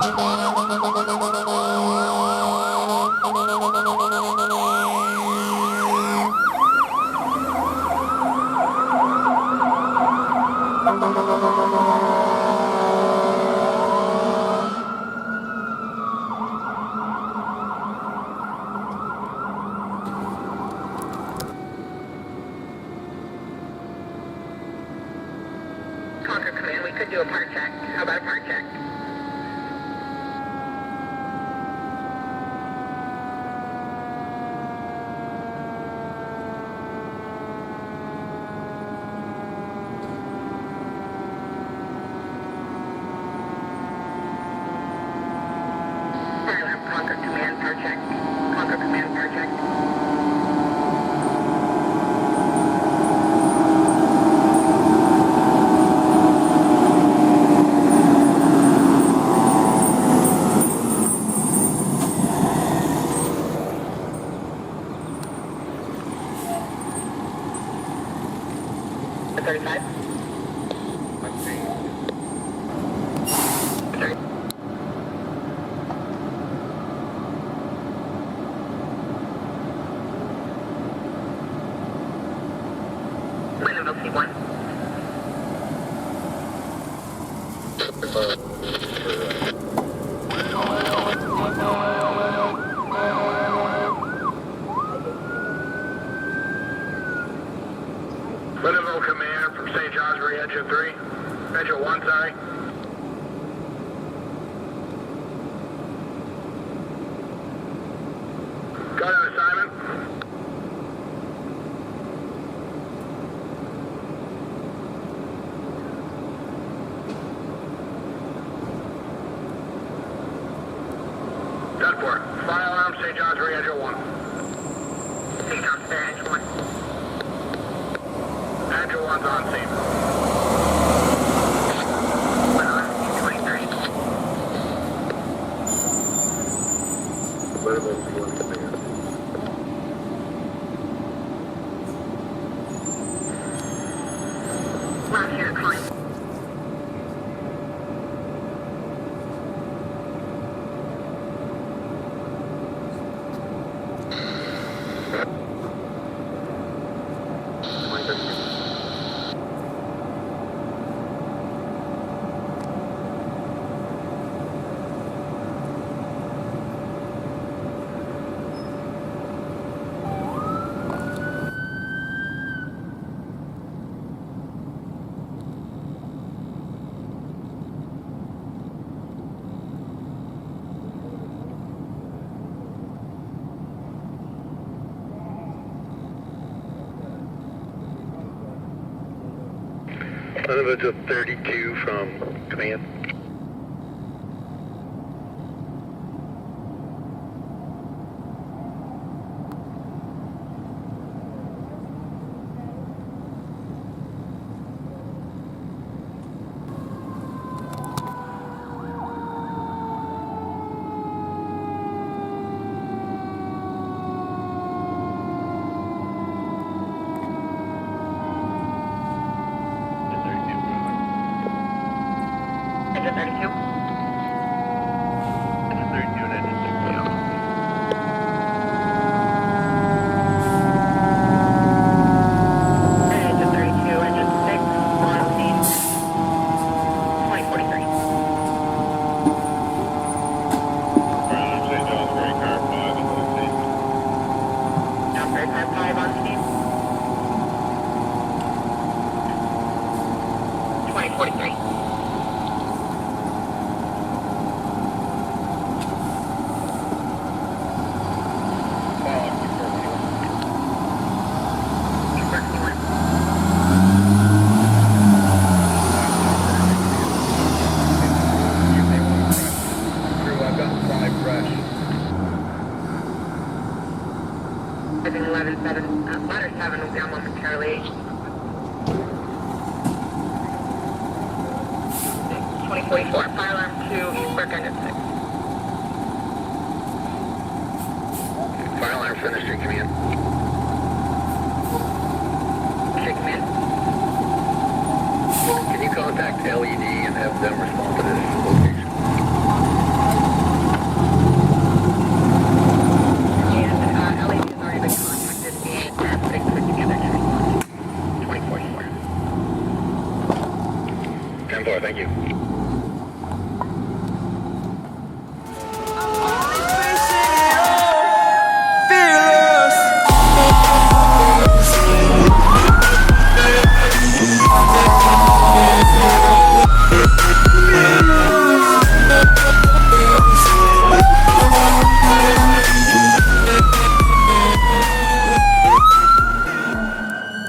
Conquer Command, we could do a park check. How about a park check? Fire alarm, Conquer Command, park check. Conquer Command, park check. The 35? Let's see. 30. Lyndonville C1. Lyndonville Command from St. Johnsbury, Engine 3. Engine 1, sorry. Got an assignment. Done for. Fire alarm, St. Johnsbury, Engine 1. St. Johnsbury, Engine 1. Engine 1's on scene. One on, 23. Lyndonville C1 Command. Rock here, calling. Lyndonville 32 from command. Engine 32. Engine 32 and engine 60 on. Engine 32, engine 6, on scene. 2043. St. Johnsbury, car 5 on scene. Johnsbury, car 5 on scene. 2043. I think 11-7, ladder 7 will be on momentarily. 2044, fire alarm 2, East Burke, engine 6. Fire alarm finished, your command. Okay, command. Can you contact LED and have them respond to this location? thank you.